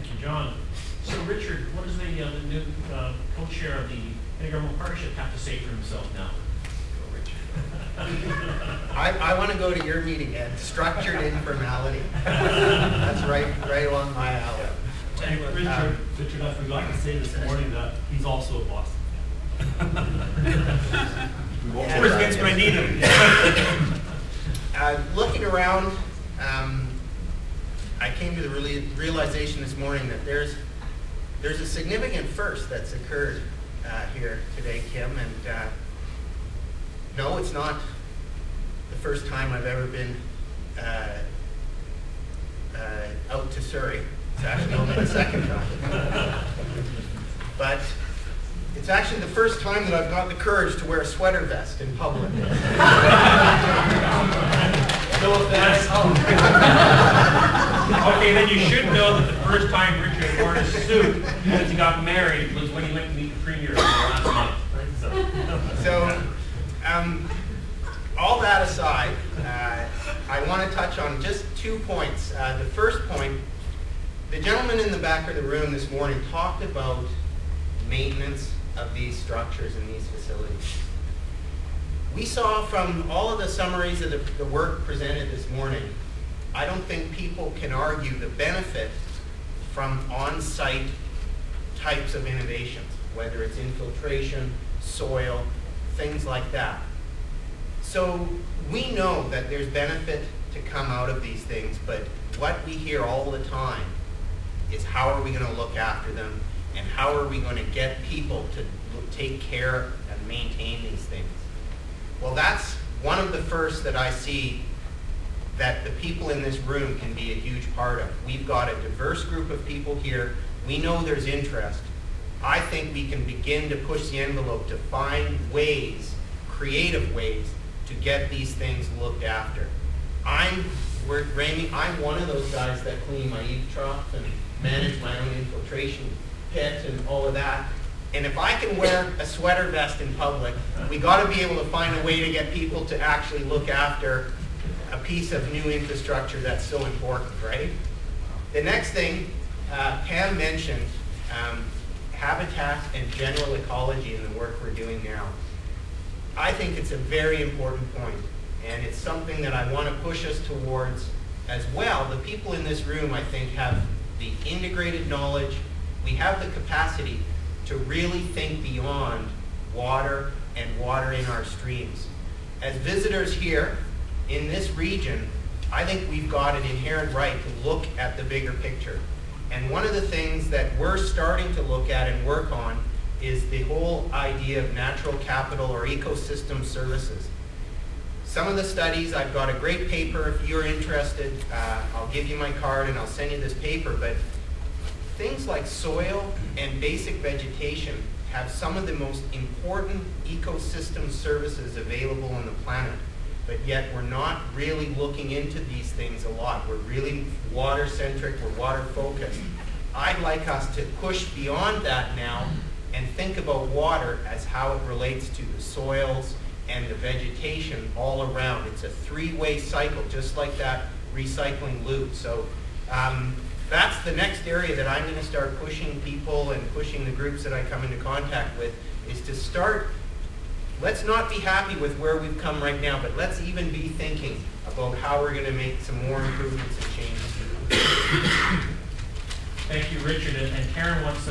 Thank you, John. So, Richard, what does the new co-chair of the Intergovernmental Partnership have to say for himself now? I want to go to your meeting, Ed. Structured informality. That's right along my alley. Hey, Richard, I forgot to say this morning that he's also a Boston fan. Where's Vince when I need him? Looking around, I came to the realization this morning that there's a significant first that's occurred here today, Kim, and no, it's not the first time I've ever been out to Surrey. It's actually only the second time. But it's actually the first time that I've got the courage to wear a sweater vest in public. No offense. Okay, then you should know that the first time Richard wore a suit since he got married was when he went to meet the premier last month. So, all that aside, I want to touch on just 2 points. The first point, the gentleman in the back of the room this morning talked about maintenance of these structures and these facilities. We saw from all of the summaries of the work presented this morning, I don't think people can argue the benefit from on-site types of innovations, whether it's infiltration, soil, things like that. So we know that there's benefit to come out of these things, but what we hear all the time is how are we going to look after them, and how are we going to get people to take care and maintain these things. Well, that's one of the first that I see that the people in this room can be a huge part of. We've got a diverse group of people here. We know there's interest. I think we can begin to push the envelope to find ways, creative ways, to get these things looked after. I'm one of those guys that clean my eave trough and manage my own infiltration pit and all of that. And if I can wear a sweater vest in public, we got to be able to find a way to get people to actually look after a piece of new infrastructure that's so important, right? The next thing, Pam mentioned habitat and general ecology in the work we're doing now. I think it's a very important point, and it's something that I want to push us towards as well. The people in this room, I think, have the integrated knowledge. We have the capacity to really think beyond water and water in our streams. As visitors here in this region, I think we've got an inherent right to look at the bigger picture. And one of the things that we're starting to look at and work on is the whole idea of natural capital or ecosystem services. Some of the studies, I've got a great paper if you're interested. I'll give you my card and I'll send you this paper, but things like soil and basic vegetation have some of the most important ecosystem services available on the planet, but yet we're not really looking into these things a lot. We're really water-centric, we're water-focused. I'd like us to push beyond that now and think about water as how it relates to the soils and the vegetation all around. It's a three-way cycle, just like that recycling loop. So that's the next area that I'm going to start pushing people and pushing the groups that I come into contact with, is to start, let's not be happy with where we've come right now, but let's even be thinking about how we're going to make some more improvements and changes. Thank you, Richard. And Karen wants